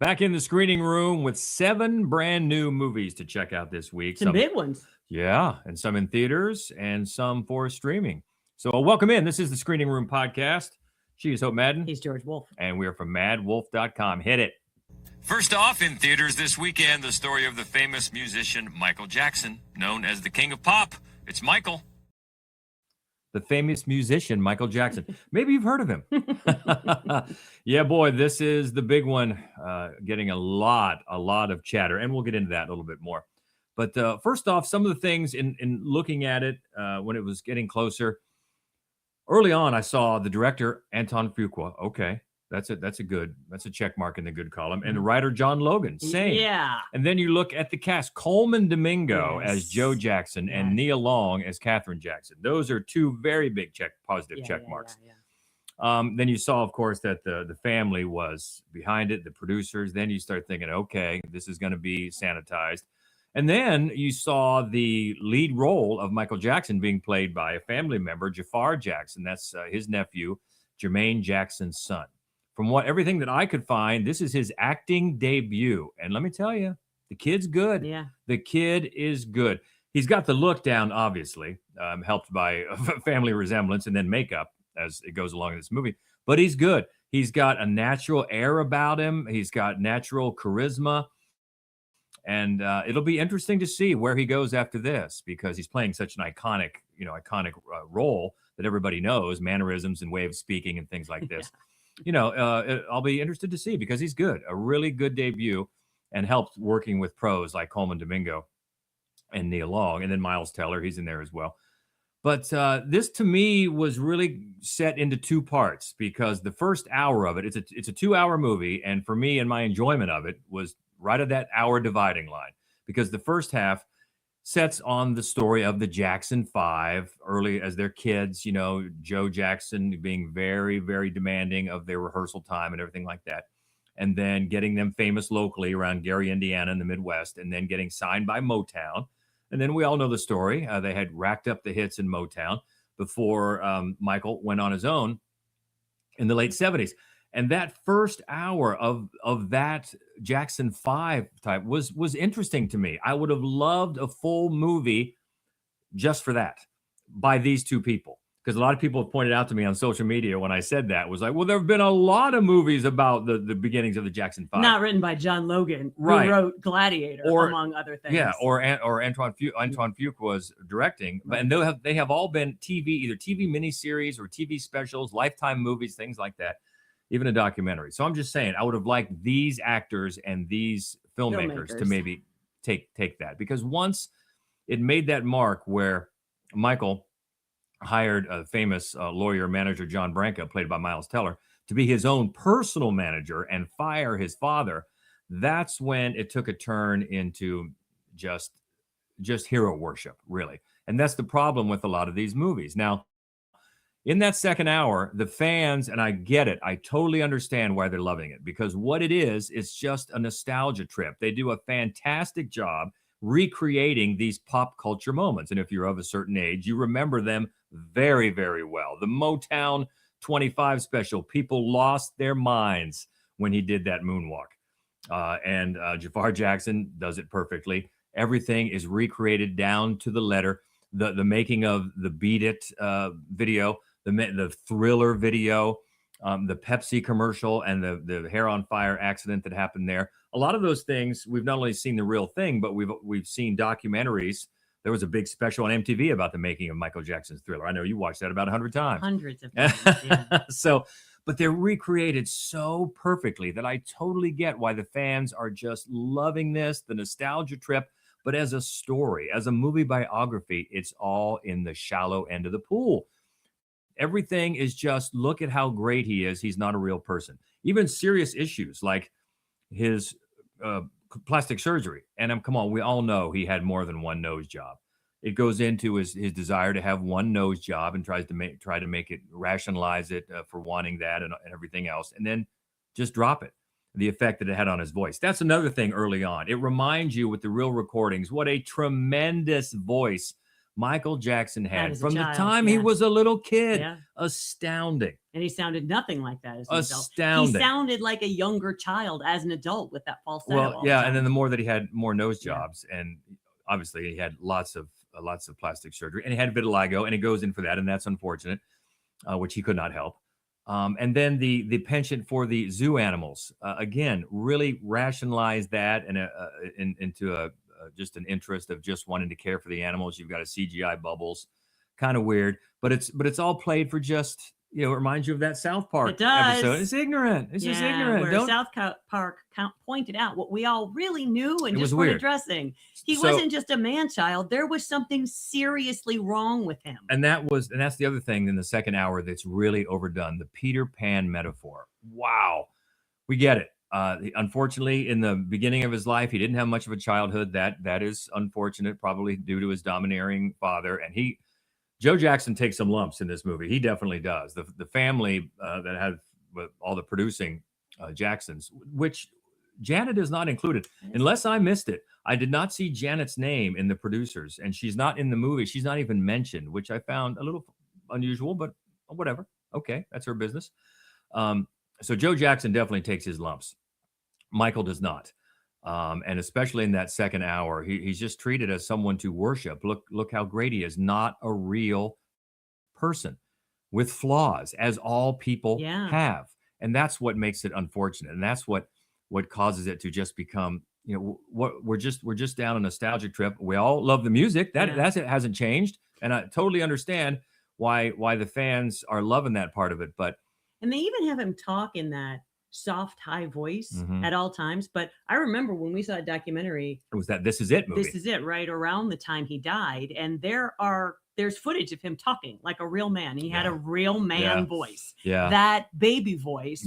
Back in the screening room with 7 brand new movies to check out this week. Some big ones. Yeah, and some in theaters and some for streaming. So welcome in. This is the Screening Room Podcast. She is Hope Madden. He's George Wolf. And we are from MaddWolf.com. Hit it. First off, in theaters this weekend, the story of the famous musician Michael Jackson, known as the King of Pop. It's Michael. The famous musician, Michael Jackson. Maybe you've heard of him. Yeah, boy, this is the big one, getting a lot of chatter, and we'll get into that a little bit more. But first off, some of the things in looking at it when it was getting closer, early on, I saw the director, Anton Fuqua. Okay, that's a check mark in the good column. And the writer, John Logan, same. Yeah. And then you look at the cast, Coleman Domingo as Joe Jackson and Nia Long as Catherine Jackson. Those are 2 very big positive check marks. Then you saw, of course, that the family was behind it, the producers. Then you start thinking, okay, this is going to be sanitized. And then you saw the lead role of Michael Jackson being played by a family member, Jafar Jackson. That's his nephew, Jermaine Jackson's son. From everything that I could find, this is his acting debut. And let me tell you, the kid's good. Yeah. The kid is good. He's got the look down, obviously, helped by family resemblance and then makeup as it goes along in this movie. But he's good. He's got a natural air about him. He's got natural charisma. And it'll be interesting to see where he goes after this, because he's playing such an iconic role that everybody knows, mannerisms and way of speaking and things like this. I'll be interested to see, because he's good, a really good debut, and helped working with pros like Coleman Domingo and Nia Long, and then Miles Teller, he's in there as well. But this to me was really set into 2 parts, because the first hour of it, it's a 2-hour movie, and for me and my enjoyment of it was right at that hour dividing line, because the first half sets on the story of the Jackson 5 early as their kids, Joe Jackson being very, very demanding of their rehearsal time and everything like that. And then getting them famous locally around Gary, Indiana in the Midwest, and then getting signed by Motown. And then we all know the story. They had racked up the hits in Motown before Michael went on his own in the late 70s. And that first hour of that Jackson 5 type was interesting to me. I would have loved a full movie just for that by these 2 people. Because a lot of people have pointed out to me on social media when I said that, was like, well, there have been a lot of movies about the beginnings of the Jackson 5. Not written by John Logan, who wrote Gladiator, among other things. Yeah, or Anton Fuqua was directing. Right. And they have all been either TV miniseries or TV specials, Lifetime movies, things like that. Even a documentary. So I'm just saying, I would have liked these actors and these filmmakers to maybe take that, because once it made that mark where Michael hired a famous lawyer manager, John Branca, played by Miles Teller, to be his own personal manager and fire his father, that's when it took a turn into just hero worship, really. And that's the problem with a lot of these movies. Now, in that second hour, the fans, and I get it, I totally understand why they're loving it, because what it is, it's just a nostalgia trip. They do a fantastic job recreating these pop culture moments. And if you're of a certain age, you remember them very, very well. The Motown 25 special, people lost their minds when he did that moonwalk. And Jafar Jackson does it perfectly. Everything is recreated down to the letter. The making of the Beat It video, the Thriller video, the Pepsi commercial, and the hair on fire accident that happened there. A lot of those things, we've not only seen the real thing, but we've seen documentaries. There was a big special on MTV about the making of Michael Jackson's Thriller. I know you watched that about 100 times. Hundreds of times, yeah. But they're recreated so perfectly that I totally get why the fans are just loving this, the nostalgia trip. But as a story, as a movie biography, it's all in the shallow end of the pool. Everything is just, look at how great he is. He's not a real person. Even serious issues like his plastic surgery. And come on, we all know he had more than one nose job. It goes into his desire to have one nose job and try to make it, rationalize it for wanting that and everything else, and then just drop it. The effect that it had on his voice. That's another thing early on. It reminds you with the real recordings what a tremendous voice Michael Jackson had from the child, time he was a little kid. Yeah. Astounding. And he sounded nothing like that as an adult. Astounding. He sounded like a younger child as an adult with that falsetto. Well, all yeah, the and then time. the more that he had more nose jobs, and obviously he had lots of plastic surgery, and he had vitiligo, and he goes in for that, and that's unfortunate, which he could not help. And then the penchant for the zoo animals, again, really rationalized that and into just an interest of just wanting to care for the animals. You've got a CGI bubbles, kind of weird, but it's all played for just, it reminds you of that South Park episode. It's ignorant. It's just ignorant. Where South Park pointed out what we all really knew and just weren't addressing. He wasn't just a man-child. There was something seriously wrong with him. And that's the other thing in the second hour that's really overdone, the Peter Pan metaphor. Wow. We get it. Unfortunately, in the beginning of his life, he didn't have much of a childhood. That is unfortunate, probably due to his domineering father. And Joe Jackson takes some lumps in this movie. He definitely does. The family that had all the producing Jacksons, which Janet is not included, unless I missed it. I did not see Janet's name in the producers, and she's not in the movie. She's not even mentioned, which I found a little unusual, but whatever. Okay, that's her business. So Joe Jackson definitely takes his lumps. Michael does not. And especially in that second hour, he's just treated as someone to worship. Look how great he is. Not a real person with flaws, as all people have. And that's what makes it unfortunate. And that's what causes it to just become, we're just down a nostalgic trip. We all love the music. That's it hasn't changed. And I totally understand why the fans are loving that part of it. And they even have him talk in that soft, high voice at all times. But I remember when we saw a documentary, it was that This Is It movie. This Is It, right around the time he died. And there's footage of him talking like a real man. He had a real man voice. Yeah. That baby voice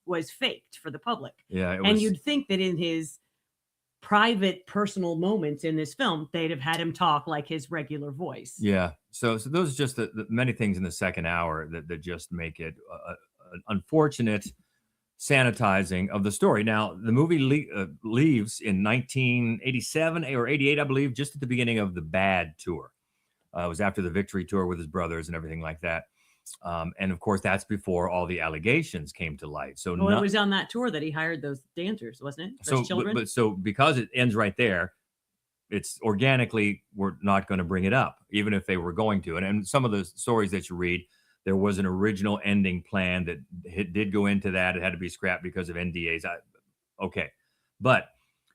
was faked for the public. Yeah. And you'd think that in his private, personal moments in this film, they'd have had him talk like his regular voice. Yeah. So those are just the many things in the second hour that just make it an unfortunate sanitizing of the story. Now, the movie leaves in 1987 or 88, I believe, just at the beginning of the Bad tour. It was after the Victory tour with his brothers and everything like that. And of course, that's before all the allegations came to light. So it was on that tour that he hired those dancers, wasn't it? Those children? So because it ends right there, it's organically, we're not going to bring it up, even if they were going to. And some of the stories that you read, there was an original ending plan that did go into that. It had to be scrapped because of NDAs. Okay. But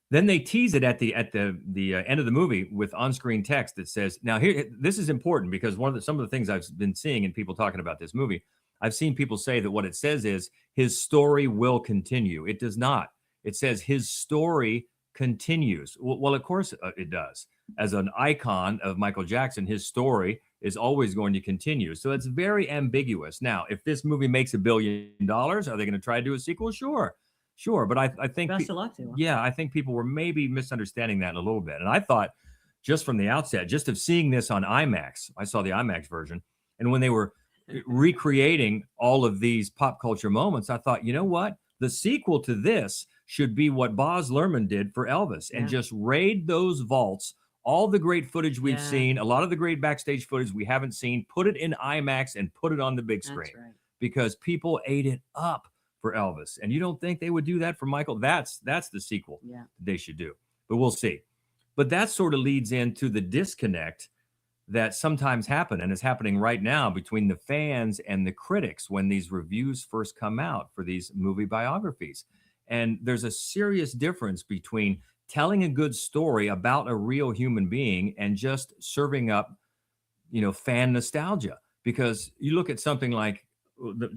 then they tease it at the end of the movie with on-screen text that says, now here, this is important because some of the things I've been seeing in people talking about this movie, I've seen people say that what it says is his story will continue. It does not. It says his story continues. Well, of course it does. As an icon of Michael Jackson, his story is always going to continue. So it's very ambiguous. Now, if this movie makes $1 billion, are they going to try to do a sequel? Sure. But I think best of luck to him. Yeah, I think people were maybe misunderstanding that a little bit. And I thought just from the outset, just of seeing this on IMAX, I saw the IMAX version, and when they were recreating all of these pop culture moments, I thought, you know what? The sequel to this should be what Baz Luhrmann did for Elvis and just raid those vaults, all the great footage we've seen, a lot of the great backstage footage we haven't seen, put it in IMAX and put it on the big screen. That's right. Because people ate it up for Elvis. And you don't think they would do that for Michael? That's the sequel they should do. But we'll see. But that sort of leads into the disconnect that sometimes happen and is happening right now between the fans and the critics when these reviews first come out for these movie biographies. And there's a serious difference between telling a good story about a real human being and just serving up, fan nostalgia. Because you look at something like,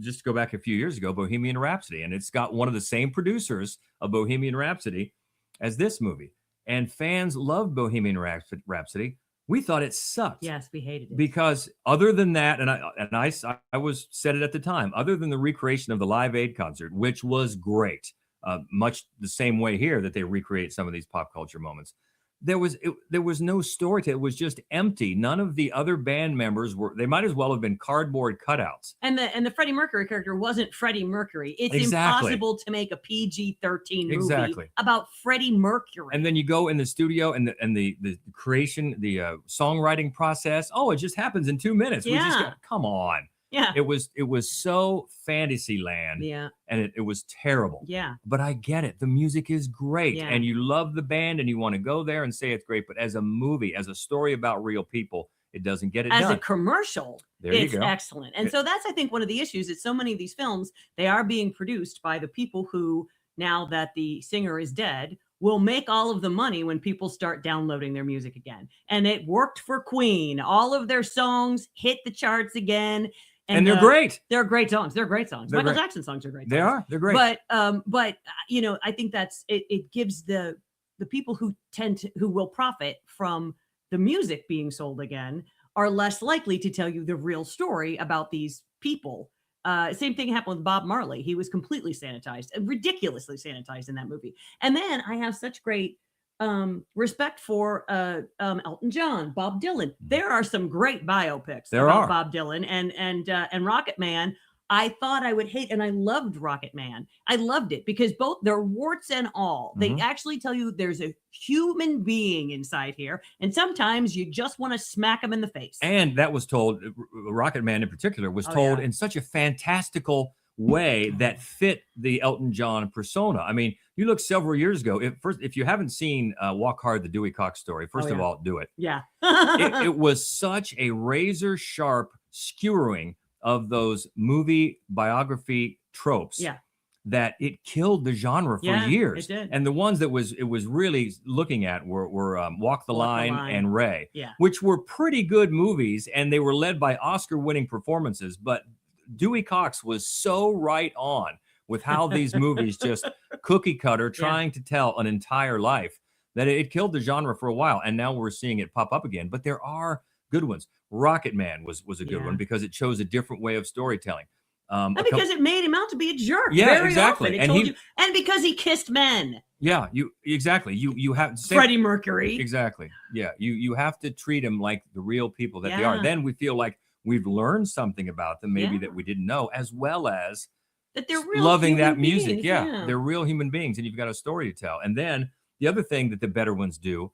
just to go back a few years ago, Bohemian Rhapsody, and it's got one of the same producers of Bohemian Rhapsody as this movie. And fans loved Bohemian Rhapsody. We thought it sucked. Yes, we hated it. Because other than that, and I said it at the time, other than the recreation of the Live Aid concert, which was great, much the same way here that they recreate some of these pop culture moments, there was no story to it. It was just empty. None of the other band members they might as well have been cardboard cutouts. And the Freddie Mercury character wasn't Freddie Mercury. It's Exactly. impossible to make a PG-13 movie Exactly. about Freddie Mercury. And then you go in the studio and the creation, the songwriting process. Oh, it just happens in 2 minutes. Yeah. We just come on. Yeah. It was so fantasy land. Yeah. And it was terrible. Yeah. But I get it. The music is great. Yeah. And you love the band and you want to go there and say it's great. But as a movie, as a story about real people, it doesn't get it done. As a commercial, it's excellent. And so that's, I think, one of the issues is so many of these films, they are being produced by the people who, now that the singer is dead, will make all of the money when people start downloading their music again. And it worked for Queen. All of their songs hit the charts again. And they're great. They're great songs. They're great songs. Michael Jackson songs are great songs. They are. They're great. But you know, I think that's it gives the people who who will profit from the music being sold again are less likely to tell you the real story about these people. Same thing happened with Bob Marley. He was completely sanitized, ridiculously sanitized in that movie. And then I have such great respect for Elton John, Bob Dylan. There are some great biopics about Bob Dylan and Rocket Man. I thought I would hate, and I loved Rocket Man. I loved it because both they're warts and all. They actually tell you there's a human being inside here, and sometimes you just want to smack him in the face. And that was told, Rocket Man in particular, was told in such a fantastical way that fit the Elton John persona. I mean, you look several years ago. If you haven't seen Walk Hard, the Dewey Cox story, first of all, do it. Yeah, it was such a razor sharp skewering of those movie biography tropes. Yeah. That it killed the genre for years. It did. And the ones that it was really looking at were Walk the Line and Ray, which were pretty good movies, and they were led by Oscar-winning performances. But Dewey Cox was so right on with how these movies just cookie cutter trying to tell an entire life that it killed the genre for a while. And now we're seeing it pop up again. But there are good ones. Rocket Man was a good one because it chose a different way of storytelling. And because it made him out to be a jerk. Yeah, very exactly. Often. And because he kissed men. Yeah, you have Freddie Mercury. Exactly. Yeah, you have to treat them like the real people that they are. Then we feel like we've learned something about them, maybe that we didn't know, as well as that they're real loving that beings. music. Yeah, they're real human beings, and you've got a story to tell. And then the other thing that the better ones do,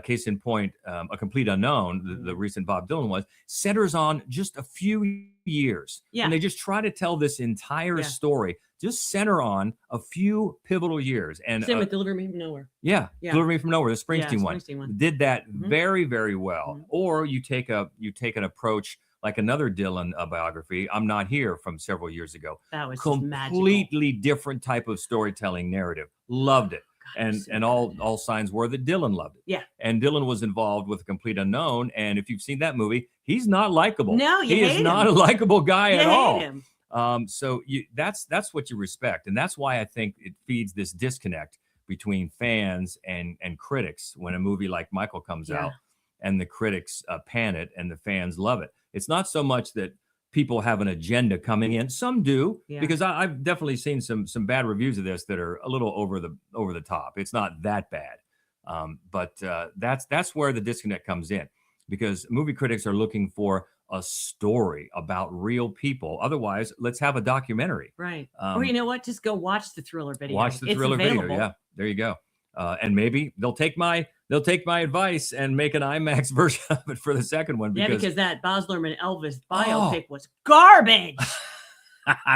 case in point, A Complete Unknown, the recent Bob Dylan was, centers on just a few years. Yeah. And they just try to tell this entire story, just center on a few pivotal years. And same with Deliver Me From Nowhere. Yeah. Deliver Me From Nowhere, the Springsteen one. Did that very, very well. Or you take an approach like another Dylan biography, I'm Not Here, from several years ago. That was completely different type of storytelling narrative. Loved it. And all signs were that Dylan loved it. Yeah. And Dylan was involved with A Complete Unknown. And if you've seen that movie, he's not likable. No, he is not a likable guy at all. Him. So that's what you respect. And that's why I think it feeds this disconnect between fans and critics when a movie like Michael comes out and the critics pan it and the fans love it. It's not so much that people have an agenda coming in. Some do, because I've definitely seen some bad reviews of this that are a little over the top. It's not that bad, but that's where the disconnect comes in, because movie critics are looking for a story about real people. Otherwise, let's have a documentary. Right. Or you know what? Just go watch the Thriller video. Watch the Thriller video. Yeah, there you go. And maybe they'll take my advice and make an IMAX version of it for the second one. Because that Baz Luhrmann Elvis biopic was garbage.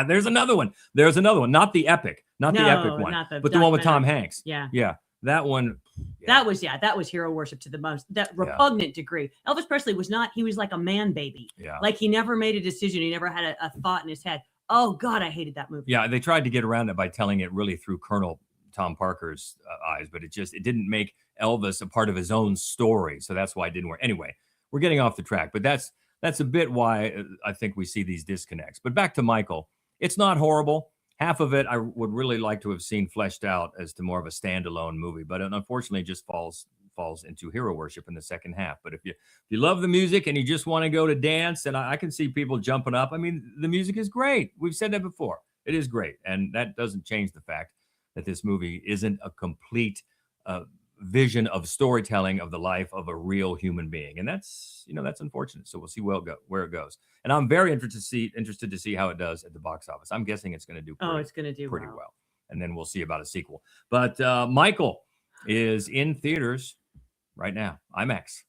There's another one. Not the epic, the epic one, but the one with Tom Hanks. Yeah. That one. Yeah. That was hero worship to the most repugnant degree. Elvis Presley he was like a man baby. Yeah. Like he never made a decision. He never had a thought in his head. Oh God, I hated that movie. Yeah. They tried to get around it by telling it really through Colonel Tom Parker's eyes, but it didn't make Elvis a part of his own story. So that's why it didn't work. Anyway, we're getting off the track, but that's a bit why I think we see these disconnects. But back to Michael, it's not horrible. Half of it I would really like to have seen fleshed out as to more of a standalone movie, but unfortunately it just falls into hero worship in the second half. But if you love the music and you just want to go to dance, and I can see people jumping up. I mean, the music is great. We've said that before. It is great. And that doesn't change the fact that this movie isn't a complete vision of storytelling of the life of a real human being, and that's unfortunate. So we'll see where it goes. And I'm very interested to see how it does at the box office. I'm guessing it's going to do it's going to do pretty well, and then we'll see about a sequel. But Michael is in theaters right now, IMAX.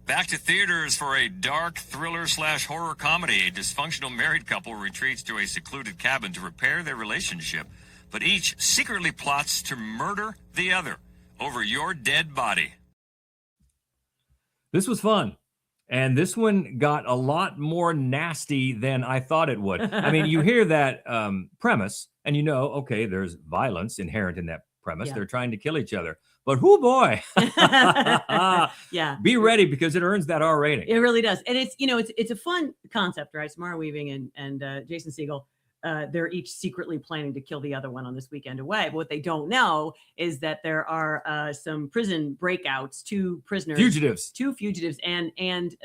Back to theaters for a dark thriller/horror comedy. A dysfunctional married couple retreats to a secluded cabin to repair their relationship, but each secretly plots to murder the other over your dead body. This was fun. And this one got a lot more nasty than I thought it would. I mean, you hear that premise and okay, there's violence inherent in that premise. Yeah. They're trying to kill each other. But whoo boy, yeah, be ready because it earns that R rating. It really does. And it's a fun concept, right? Samara Weaving and Jason Segel, they're each secretly planning to kill the other one on this weekend away. But what they don't know is that there are some prison breakouts, two fugitives, and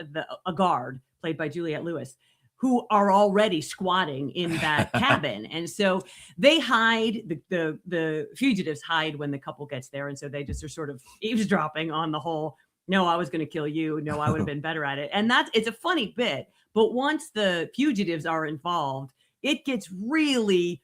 a guard played by Juliette Lewis, who are already squatting in that cabin. And so they hide, the fugitives hide when the couple gets there. And so they just are sort of eavesdropping on the whole, no, I was going to kill you. No, I would have been better at it. And it's a funny bit. But once the fugitives are involved, it gets really,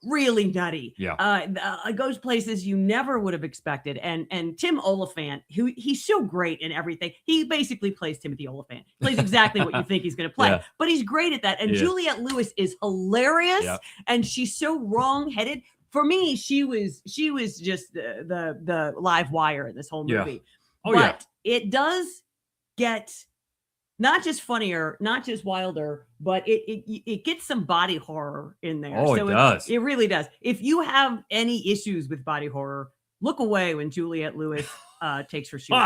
really nutty. Yeah. It goes places you never would have expected. And Tim Oliphant, he's so great in everything. He basically plays Timothy Oliphant. He plays exactly what you think he's going to play. Yeah. But he's great at that. And Juliette Lewis is hilarious. Yeah. And she's so wrong-headed. For me, she was just the live wire in this whole movie. Yeah. Oh, but it does get not just funnier, not just wilder, but it gets some body horror in there. Oh, so it does. It really does. If you have any issues with body horror, look away when Juliette Lewis takes her shoes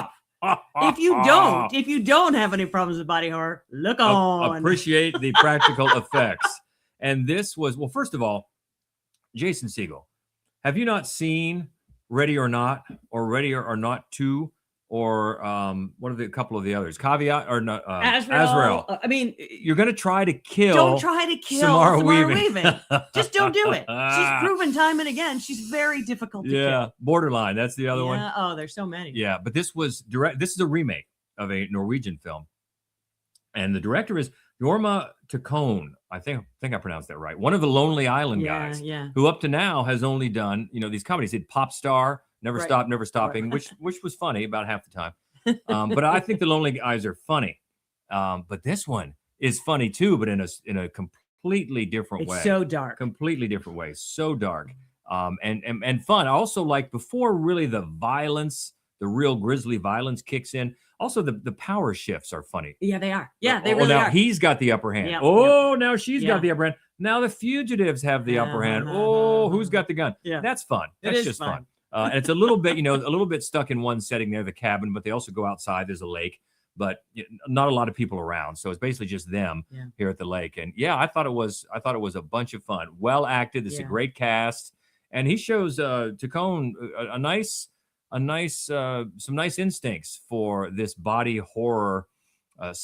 off. If you don't have any problems with body horror, look on. Appreciate the practical effects. And this was, well, first of all, Jason Segel. Have you not seen Ready or Not or Ready or Not 2? Or what are a couple of the others? Caveat or not? Azrael. I mean, you're going to try to kill. Don't try to kill Samara Weaving. Just don't do it. She's proven time and again she's very difficult to kill. Borderline. That's the other one. Oh, there's so many. Yeah, but this was direct. This is a remake of a Norwegian film, and the director is Jorma Taccone. I think I pronounced that right. One of the Lonely Island guys, who up to now has only done these comedies. He did Pop Star. Never Stop, Never Stopping, which was funny about half the time. But I think the Lonely Guys are funny. But this one is funny too, but in a completely different way. It's so dark. Completely different way. So dark. And fun. I also like before really the violence, the real grisly violence kicks in. Also, the power shifts are funny. Yeah, they are. Yeah, they really now are. He's got the upper hand. Yeah, now she's got the upper hand. Now the fugitives have the upper hand. Who's got the gun? Yeah. That's fun. That's just fun. And it's a little bit stuck in one setting there, the cabin, but they also go outside. There's a lake, but not a lot of people around. So it's basically just them here at the lake. And I thought it was a bunch of fun. Well acted. This is a great cast. And he shows Taccone some nice instincts for this body horror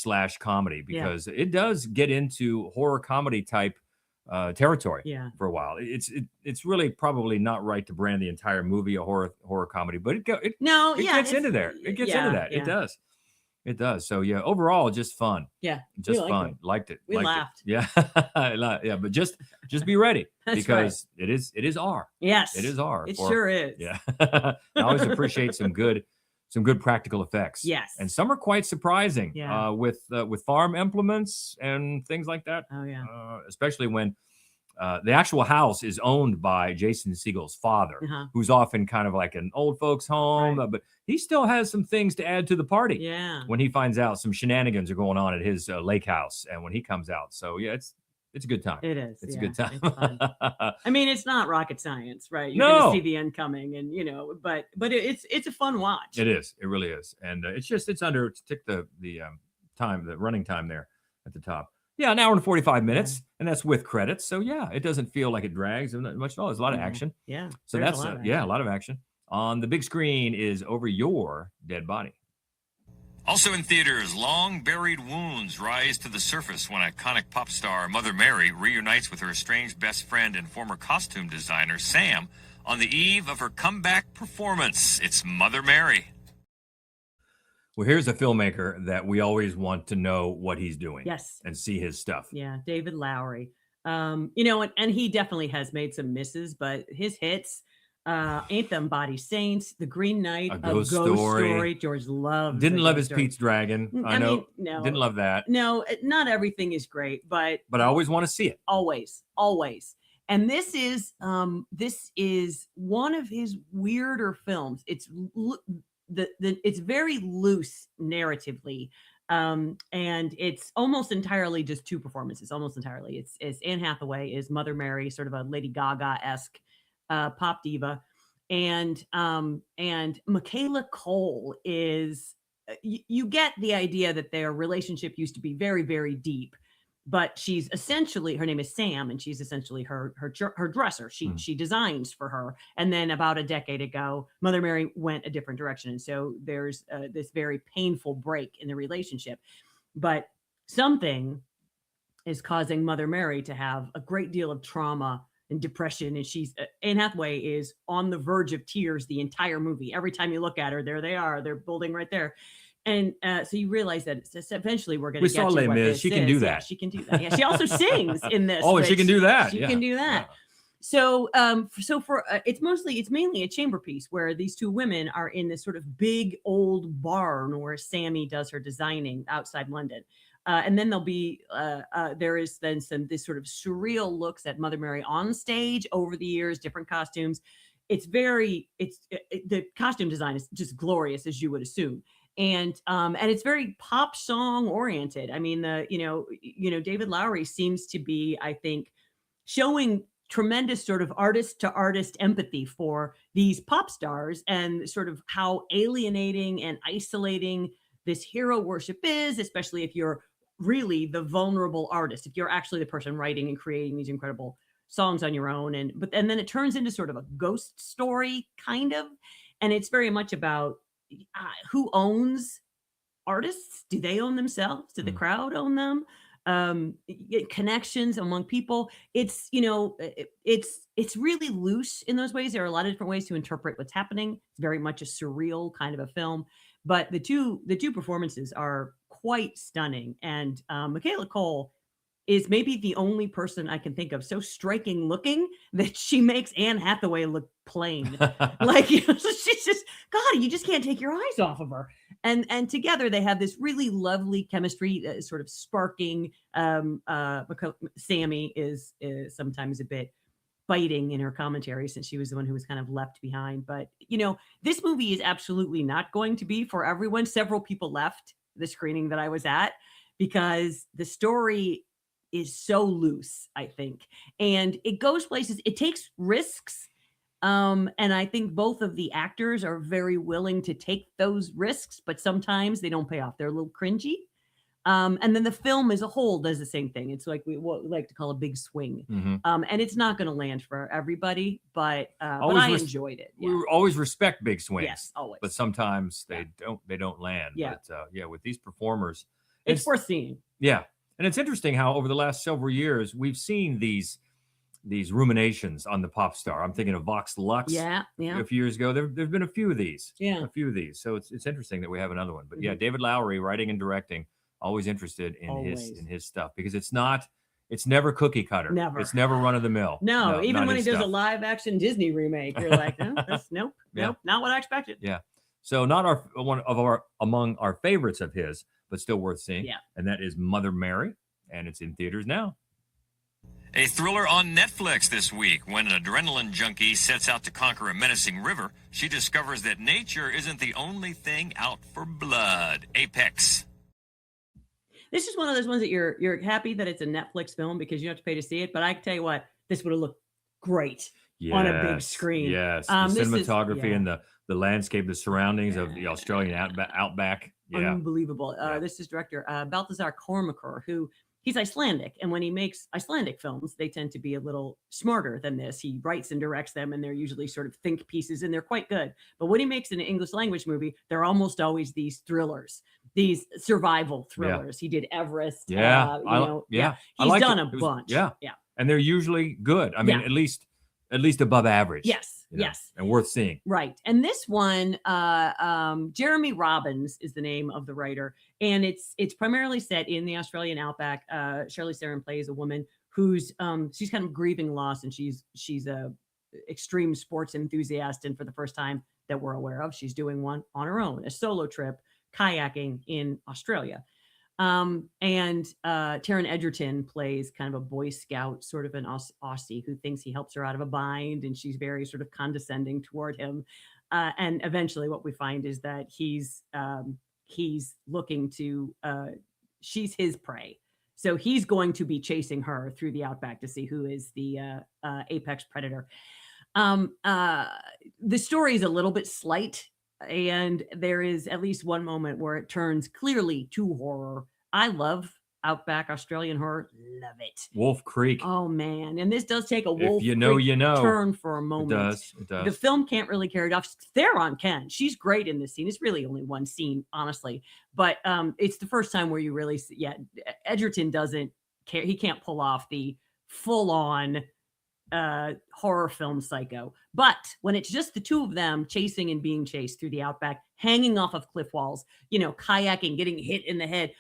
/ comedy, because it does get into horror comedy type territory for a while. It's really probably not right to brand the entire movie a horror comedy, but it gets into there. It gets into that. It does. So overall, just fun. Just fun. Liked it. We laughed. Yeah, but just be ready because it is R. Yes, it is R. It sure is. Yeah, I always appreciate some good practical effects. Yes, and some are quite surprising. With farm implements and things like that. Oh yeah, especially when the actual house is owned by Jason Segel's father, who's often kind of like an old folks home, but he still has some things to add to the party. Yeah, when he finds out some shenanigans are going on at his lake house, and when he comes out, so it's a good time. It is. It's a good time. It's fun. I mean, it's not rocket science, right? You're going to see the end coming, and but it's a fun watch. It is. It really is, and it's under tick the time, the running time there at the top. Yeah, an hour and 45 minutes, and that's with credits. So it doesn't feel like it drags much at all. There's a lot of action. Yeah. So that's a lot of action. On the big screen is Over Your Dead Body. Also in theaters, long buried wounds rise to the surface when iconic pop star Mother Mary reunites with her estranged best friend and former costume designer Sam on the eve of her comeback performance. It's Mother Mary. Well, here's a filmmaker that we always want to know what he's doing. Yes. And see his stuff. Yeah, David Lowery. And he definitely has made some misses, but his hits, Ain't Them Body Saints, The Green Knight, A Ghost Story. George loves. Didn't A love Ghost his Story. Pete's Dragon. I know. No, Didn't love that. No, not everything is great, but I always want to see it. Always. And this is one of his weirder films. It's it's very loose narratively. And it's almost entirely just two performances. Almost entirely, it's Anne Hathaway is Mother Mary, sort of a Lady Gaga-esque pop diva, and Michaela Cole is. You get the idea that their relationship used to be very, very deep, but she's essentially, her name is Sam, and she's essentially her dresser. She designs for her. And then about a decade ago, Mother Mary went a different direction. And so there's this very painful break in the relationship. But something is causing Mother Mary to have a great deal of trauma and depression. And Anne Hathaway is on the verge of tears the entire movie. Every time you look at her, there they are. They're building right there. And so you realize that eventually we're going to get to Les what Mis. this She can is. do Yeah, that. she can do that. Yeah, she also sings in this. Oh, she can do that. She can do that. Yeah. So, for it's mainly a chamber piece where these two women are in this sort of big old barn where Sammy does her designing outside London. And then there is then this sort of surreal looks at Mother Mary on stage over the years, different costumes. The costume design is just glorious, as you would assume. And it's very pop song oriented. I mean, David Lowery seems to be, I think, showing tremendous sort of artist to artist empathy for these pop stars and sort of how alienating and isolating this hero worship is, especially if you're really the vulnerable artist, if you're actually the person writing and creating these incredible songs on your own. And then it turns into sort of a ghost story kind of, and it's very much about who owns artists. Do they own themselves? Did the crowd own them? Connections among people. It's really loose in those ways. There are a lot of different ways to interpret what's happening. It's very much a surreal kind of a film, but the two performances are quite stunning. And Michaela Cole is maybe the only person I can think of so striking looking that she makes Anne Hathaway look plain. She's just, God, you just can't take your eyes off of her. And together they have this really lovely chemistry, sort of sparking. Sammy is sometimes a bit biting in her commentary since she was the one who was kind of left behind. But, this movie is absolutely not going to be for everyone. Several people left the screening that I was at because the story is so loose, I think. And it goes places, it takes risks. And I think both of the actors are very willing to take those risks, but sometimes they don't pay off. They're a little cringy. And then the film as a whole does the same thing. It's like what we like to call a big swing. And it's not going to land for everybody, but I enjoyed it. Yeah. We always respect big swings. Yes, always. But sometimes they don't land. Yeah. But with these performers, it's worth seeing. Yeah. And it's interesting how over the last several years we've seen these ruminations on the pop star. I'm thinking of Vox Lux. Yeah. A few years ago, there've been a few of these. Yeah. A few of these. So it's interesting that we have another one. But yeah, David Lowery, writing and directing, always interested in his stuff because it's never cookie cutter. Never. It's never run of the mill. No, even when he does stuff. a live action Disney remake, you're like, nope, not what I expected. Yeah. So not among our favorites of his, but still worth seeing. Yeah. And that is Mother Mary, and it's in theaters now. A thriller on Netflix this week. When an adrenaline junkie sets out to conquer a menacing river, she discovers that nature isn't the only thing out for blood. Apex. This is one of those ones that you're happy that it's a Netflix film because you don't have to pay to see it. But I can tell you what, this would have looked great on a big screen. Yes, the cinematography and the landscape, the surroundings of the Australian outback. Yeah. Unbelievable. This is director Balthazar Kormakur, who he's Icelandic. And when he makes Icelandic films, they tend to be a little smarter than this. He writes and directs them, and they're usually sort of think pieces, and they're quite good. But when he makes an English language movie, they're almost always these thrillers, these survival thrillers. He did Everest. He's done a bunch. Yeah. And they're usually good. I mean, at least at least above average. Yes, you know, yes. and worth seeing. Right. And this one, Jeremy Robbins is the name of the writer, and it's primarily set in the Australian outback. Charlize Theron plays a woman who's she's kind of grieving loss, and she's a extreme sports enthusiast, and for the first time that we're aware of, she's doing one on her own, a solo trip kayaking in Australia. And Taron Egerton plays kind of a Boy Scout, sort of an Aussie who thinks he helps her out of a bind, and she's very sort of condescending toward him. And eventually, what we find is that he's looking to she's his prey, so he's going to be chasing her through the outback to see who is the apex predator. The story is a little bit slight, and there is at least one moment where it turns clearly to horror. I love outback Australian horror. Love it. Wolf Creek. Oh man. And this does take a Wolf If you know, Creek you know. turn for a moment. It does. The film can't really carry it off. Theron can. She's great in this scene. It's really only one scene, honestly. But it's the first time where you really see, Edgerton doesn't care. He can't pull off the full-on horror film psycho. But when it's just the two of them chasing and being chased through the outback, hanging off of cliff walls, kayaking, getting hit in the head,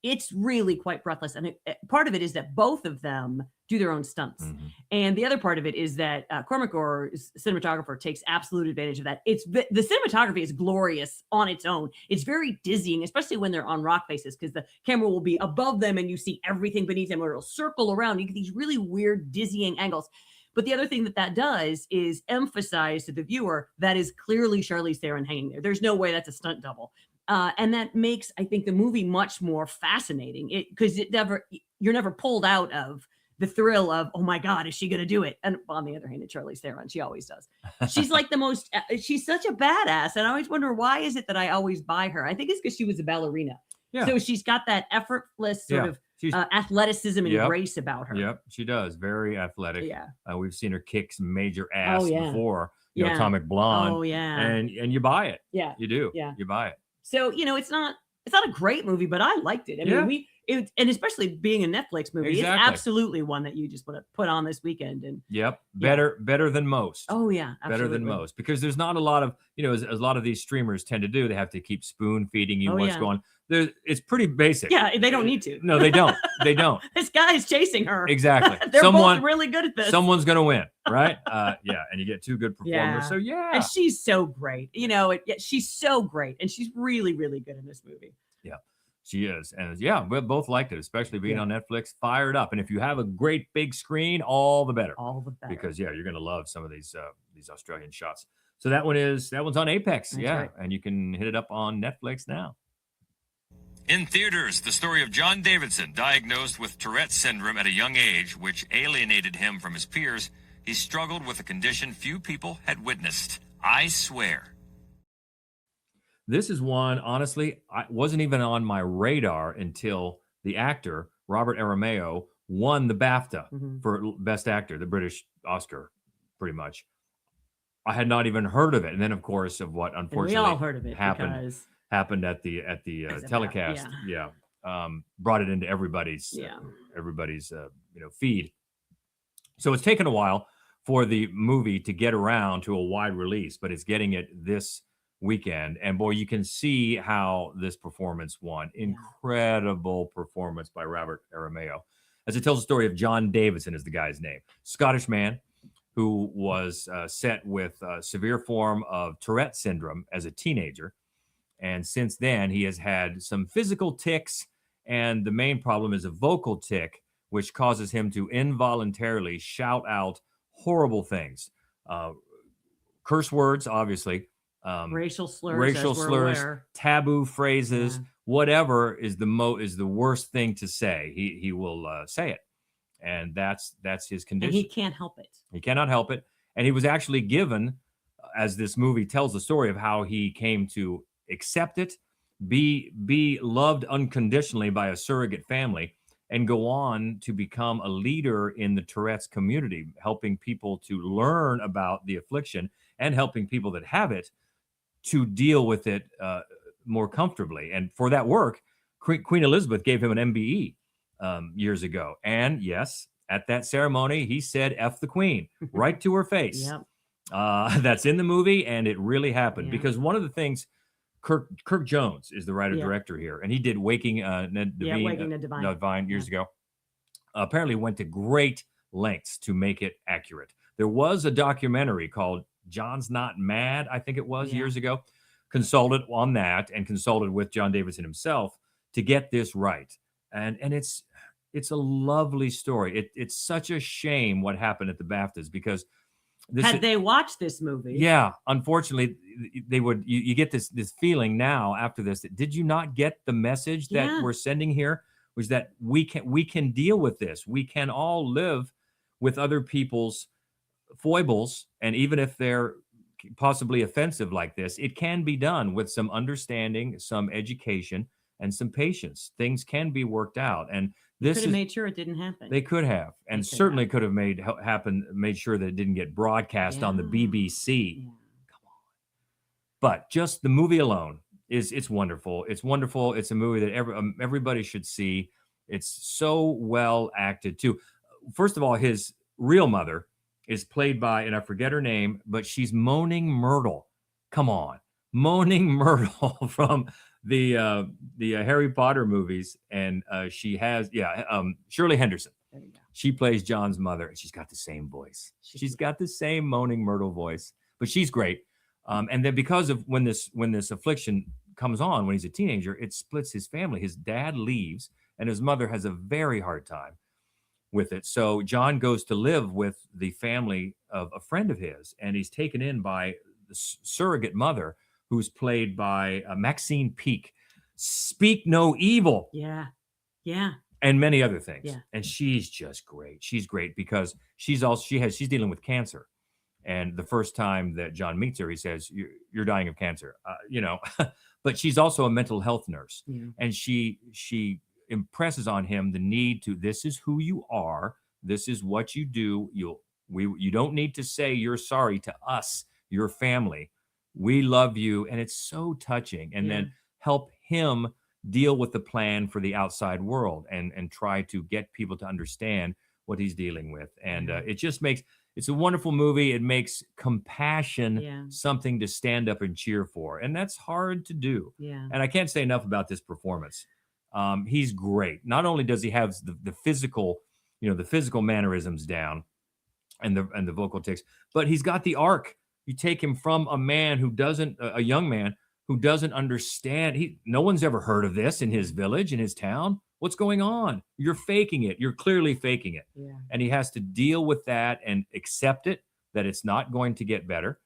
it's really quite breathless. And part of it is that both of them do their own stunts. Mm-hmm. And the other part of it is that Cormac Gore's cinematographer takes absolute advantage of that. The cinematography is glorious on its own. It's very dizzying, especially when they're on rock faces, because the camera will be above them and you see everything beneath them, or it'll circle around. You get these really weird, dizzying angles. But the other thing that does is emphasize to the viewer that is clearly Charlize Theron hanging there. There's no way that's a stunt double. And that makes, I think, the movie much more fascinating, because you're never pulled out of the thrill of, oh my God, is she going to do it? And on the other hand, it's Charlize Theron. She always does. She's like she's such a badass. And I always wonder, why is it that I always buy her? I think it's because she was a ballerina. Yeah. So she's got that effortless sort of athleticism and grace about her. Yep, she does. Very athletic. Yeah. We've seen her kick some major ass before, Atomic Blonde. Oh, yeah. And you buy it. Yeah. You do. Yeah. You buy it. So, it's not a great movie, but I liked it. I mean, and especially being a Netflix movie, it's absolutely one that you just want to put on this weekend. And better than most. Oh yeah, absolutely. Better than most, because there's not a lot of, as a lot of these streamers tend to do. They have to keep spoon feeding you what's going on. It's pretty basic. Yeah, they don't need to. No, they don't. They don't. This guy's chasing her. Exactly. They're both really good at this. Someone's gonna win, right? And you get two good performers. So and she's so great. She's so great, and she's really, really good in this movie. Yeah, she is, and we both liked it, especially being on Netflix. Fired up, and if you have a great big screen, all the better. All the better. Because you're gonna love some of these Australian shots. So that one's on Apex. That's right. And you can hit it up on Netflix now. In theaters, the story of John Davidson, diagnosed with Tourette's syndrome at a young age, which alienated him from his peers. He struggled with a condition few people had witnessed. I swear. This is one, honestly, I wasn't even on my radar until the actor, Robert Aramayo, won the BAFTA for Best Actor, the British Oscar, pretty much. I had not even heard of it. And then, of course, of what unfortunately we all heard of it happened at the telecast. Brought it into everybody's feed. So it's taken a while for the movie to get around to a wide release, but it's getting it this weekend. And boy, you can see how this performance won. Incredible performance by Robert Aramayo, as it tells the story of John Davidson, is the guy's name. Scottish man who was set with a severe form of Tourette syndrome as a teenager. And since then, he has had some physical tics, and the main problem is a vocal tic, which causes him to involuntarily shout out horrible things. Curse words, obviously. Racial slurs, taboo phrases, whatever is the worst thing to say. He will say it. And that's his condition. And he can't help it. He cannot help it. And he was actually given, as this movie tells the story of how he came to accept it, be loved unconditionally by a surrogate family, and go on to become a leader in the Tourette's community, helping people to learn about the affliction and helping people that have it to deal with it more comfortably. And for that work, Queen Elizabeth gave him an MBE years ago. And yes, at that ceremony, he said "F the Queen" right to her face. Yep. That's in the movie, and it really happened Yeah. because one of the things Kirk Jones is the writer director here, and he did Waking Ned Devine, Waking Ned Devine. years ago. Apparently went to great lengths to make it accurate. There was a documentary called John's Not Mad, I think it was, years ago. Consulted on that and consulted with John Davidson himself to get this right. And it's a lovely story. It's such a shame what happened at the BAFTAs because had they watched this movie, yeah, unfortunately, they would. You get this feeling now after this. That, did you not get the message that we're sending here? Was that we can deal with this. We can all live with other people's foibles, and even if they're possibly offensive like this, it can be done with some understanding, some education, and some patience. Things can be worked out, and this could have made sure it didn't happen. They could have, and certainly could have made sure that it didn't get broadcast on the BBC. Come on. But just the movie alone it's wonderful. It's wonderful. It's a movie that everybody should see. It's so well acted too. First of all, his real mother is played by, and I forget her name, but she's Moaning Myrtle. Come on, Moaning Myrtle from the Harry Potter movies, and she has Shirley Henderson. There you go. She plays John's mother, and she's got the same voice. She's got the same Moaning Myrtle voice, but she's great. And then because of when this affliction comes on when he's a teenager, it splits his family. His dad leaves, and his mother has a very hard time with it. So John goes to live with the family of a friend of his, and he's taken in by the surrogate mother, who's played by Maxine Peake. Speak No Evil. Yeah. And many other things. Yeah. And she's just great. She's great because she's dealing with cancer. And the first time that John meets her, he says, "You're dying of cancer," But she's also a mental health nurse, and she impresses on him the need to. This is who you are. This is what you do. You don't need to say you're sorry to us, your family. We love you, and it's so touching. And then help him deal with the plan for the outside world, and try to get people to understand what he's dealing with. And it just makes. It's a wonderful movie. It makes compassion something to stand up and cheer for. And that's hard to do. Yeah. And I can't say enough about this performance. He's great. Not only does he have the physical, the physical mannerisms down and the vocal tics, but he's got the arc. You take him from a man who doesn't, a young man who doesn't understand. No one's ever heard of this in his village, in his town. What's going on? You're faking it. You're clearly faking it. Yeah. And he has to deal with that and accept it, that it's not going to get better,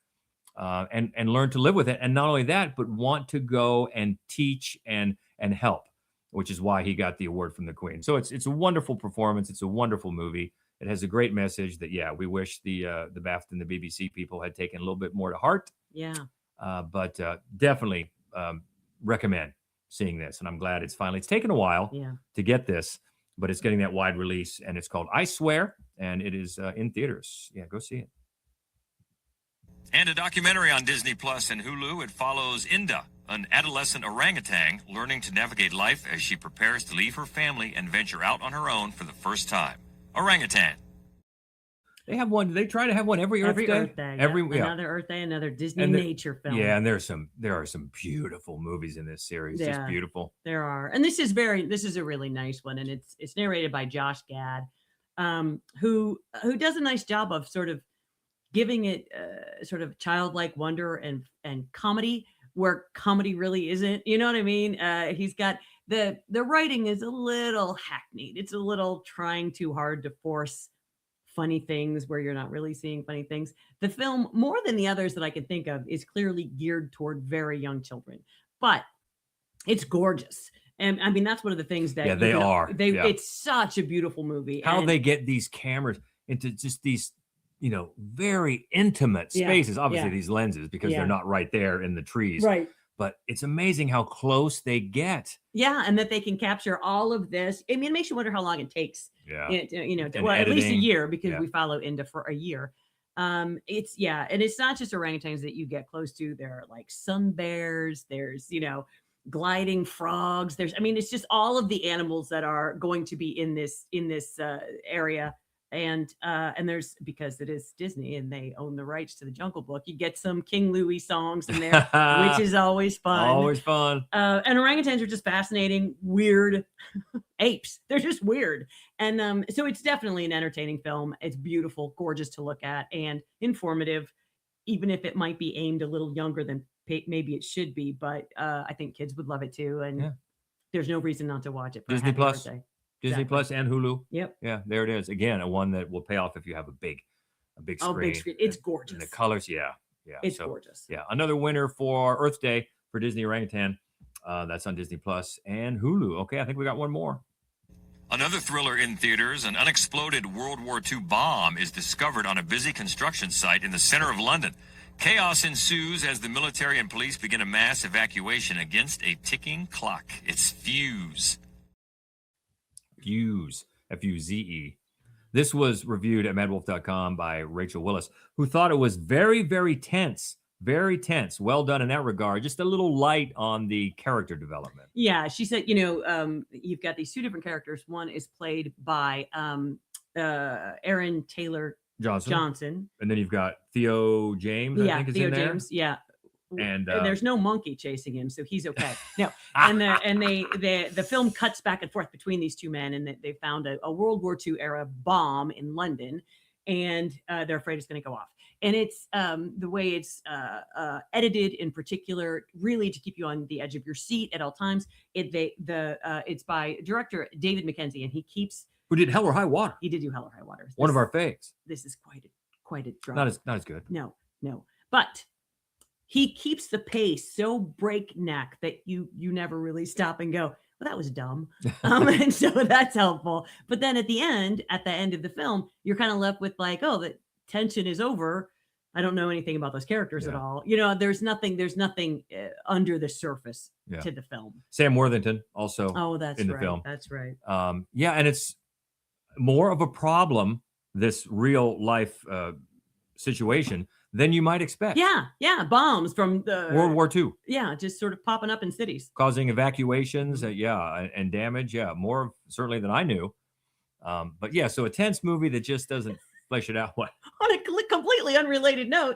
and learn to live with it. And not only that, but want to go and teach and help, which is why he got the award from the Queen. So it's a wonderful performance. It's a wonderful movie. It has a great message that, we wish the BAFTA and the BBC people had taken a little bit more to heart. Yeah. But definitely recommend seeing this, and I'm glad it's taken a while to get this, but it's getting that wide release, and it's called I Swear, and it is in theaters. Go see it. And a documentary on Disney Plus and Hulu. It follows Inda, an adolescent orangutan learning to navigate life as she prepares to leave her family and venture out on her own for the first time. Orangutan. They have one. They try to have one every Earth Day. Another Earth Day, another Disney nature film. Yeah, and there are some beautiful movies in this series. Just beautiful. There are, and this is a really nice one, and it's narrated by Josh Gad, who does a nice job of sort of giving it sort of childlike wonder and comedy where comedy really isn't. You know what I mean? He's got the writing is a little hackneyed. It's a little trying too hard to force funny things where you're not really seeing funny things. The film, more than the others that I can think of, is clearly geared toward very young children, but it's gorgeous. And I mean, that's one of the things that they are. It's such a beautiful movie. How they get these cameras into just these, very intimate spaces. Obviously, these lenses, because they're not right there in the trees. Right. But it's amazing how close they get. Yeah, and that they can capture all of this. I mean, it makes you wonder how long it takes. Yeah. At least a year, because we follow Inda for a year. And it's not just orangutans that you get close to. There are like sun bears. There's gliding frogs. It's just all of the animals that are going to be in this area And there's, because it is Disney and they own the rights to the Jungle Book, you get some King Louis songs in there, which is always fun. Always fun. And orangutans are just fascinating, weird apes. They're just weird. And so it's definitely an entertaining film. It's beautiful, gorgeous to look at, and informative, even if it might be aimed a little younger than maybe it should be. But I think kids would love it too. And there's no reason not to watch it. For Disney Plus. Birthday. Disney Exactly. Plus and Hulu. Yep. Yeah, there it is. Again, a one that will pay off if you have a big screen. Oh, big screen. It's gorgeous. And the colors, yeah. It's gorgeous. Yeah, another winner for Earth Day for Disney Orangutan. That's on Disney Plus and Hulu. Okay, I think we got one more. Another thriller in theaters, an unexploded World War II bomb is discovered on a busy construction site in the center of London. Chaos ensues as the military and police begin a mass evacuation against a ticking clock. It's Fuze. Fuze, F-U-Z-E. This was reviewed at MaddWolf.com by Rachel Willis, who thought it was very, very tense. Very tense. Well done in that regard. Just a little light on the character development. Yeah, she said, you've got these two different characters. One is played by Aaron Taylor Johnson. And then you've got Theo James, I think is Theo in there. James, yeah. And there's no monkey chasing him, so he's okay. No, and the film cuts back and forth between these two men, and they found a World War II era bomb in London, and they're afraid it's going to go off. And it's the way it's edited in particular, really to keep you on the edge of your seat at all times. It's by director David Mackenzie, and he keeps. Who did Hell or High Water? He did do Hell or High Water. One of our faves. This is quite a drama. Not as good. No, but he keeps the pace so breakneck that you never really stop and go, well, that was dumb. And so that's helpful. But then at the end of the film, you're kind of left with like, oh, the tension is over. I don't know anything about those characters at all. There's nothing under the surface to the film. Sam Worthington also that's in the right. film. That's right. And it's more of a problem, this real life situation, than you might expect. Yeah. Bombs from the World War II. Yeah, just sort of popping up in cities. Causing evacuations, and damage. Yeah, more certainly than I knew. But yeah, so a tense movie that just doesn't flesh it out. What? On a completely unrelated note,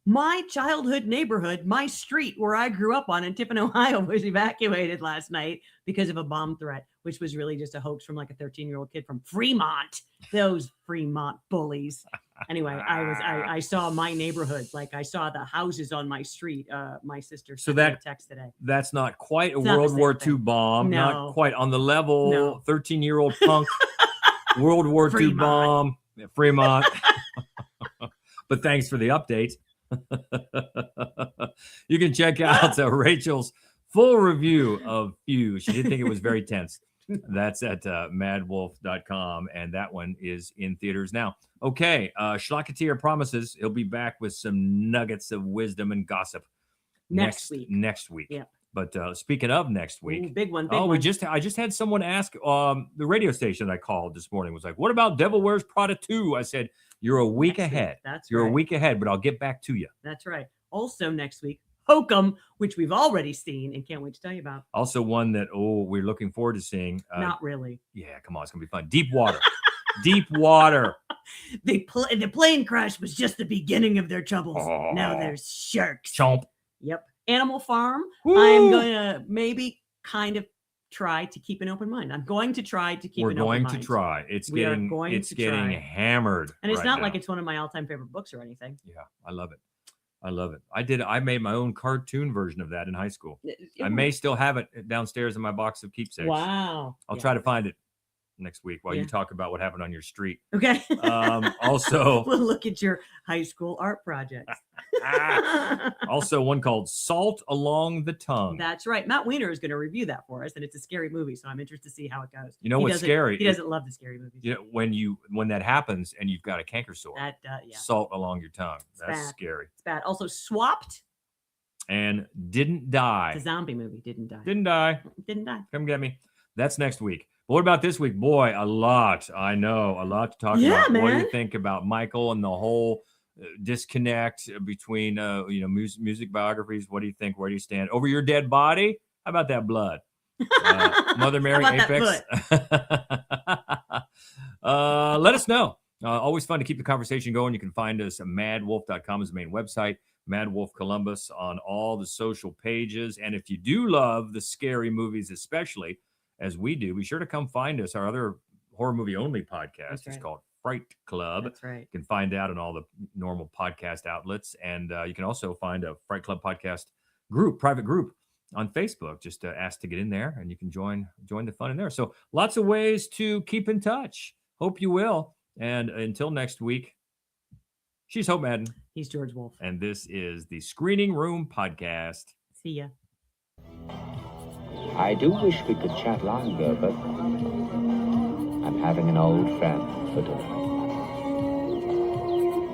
my childhood neighborhood, my street where I grew up on in Tiffin, Ohio, was evacuated last night because of a bomb threat, which was really just a hoax from like a 13-year-old kid from Fremont. Those Fremont bullies. Anyway, I saw my neighborhood, like I saw the houses on my street. My sister sent me a text today. That's not quite a World War II bomb. No. Not quite on the level. 13-year-old punk World War II bomb. Fremont. But thanks for the update. You can check out Rachel's full review of Fuze. She did think it was very tense. That's at MaddWolf.com, and that one is in theaters now. Okay, Schlocketeer promises he'll be back with some nuggets of wisdom and gossip next week. Yeah. But speaking of next week, ooh, big one. I just had someone ask the radio station I called this morning was like, "What about Devil Wears Prada 2?" I said, "You're a week ahead. You're a week ahead, but I'll get back to you." That's right. Also next week, Hokum, which we've already seen and can't wait to tell you about. Also one that we're looking forward to seeing. Not really. Yeah, come on, it's gonna be fun. Deep Water. Deep Water. The plane crash was just the beginning of their troubles. Now there's sharks. Chomp. Yep. Animal Farm. Woo! I'm going to maybe kind of try to keep an open mind. I'm going to try to keep an open mind. We're going to try. It's getting hammered. And it's not like it's one of my all-time favorite books or anything. Yeah, I love it. I made my own cartoon version of that in high school. I may still have it downstairs in my box of keepsakes. Wow. I'll try to find it next week while you talk about what happened on your street. Okay. Also, we'll look at your high school art projects. Also, one called Salt Along the Tongue. That's right. Matt Weiner is going to review that for us, and it's a scary movie, so I'm interested to see how it goes. You know what's scary? He doesn't love the scary movies. You know, when that happens and you've got a canker sore, salt along your tongue. That's scary. It's bad. Also, Swapped. And Didn't Die. The zombie movie. Didn't die. Didn't die. Come get me. That's next week. But what about this week? Boy, a lot. I know. A lot to talk about. Man. What do you think about Michael and the whole disconnect between music biographies? What do you think? Where do you stand? Over your dead body? How about that blood? Mother Mary Apex. Let us know. Always fun to keep the conversation going. You can find us at maddwolf.com is the main website. MaddWolf Columbus on all the social pages. And if you do love the scary movies, especially as we do, be sure to come find us. Our other horror movie only podcast is called Fright Club. That's right. You can find out on all the normal podcast outlets. And you can also find a Fright Club podcast group, private group on Facebook. Just ask to get in there and you can join the fun in there. So lots of ways to keep in touch. Hope you will. And until next week, she's Hope Madden. He's George Wolf. And this is the Screening Room Podcast. See ya. I do wish we could chat longer, but I'm having an old friend for dinner.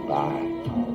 Bye.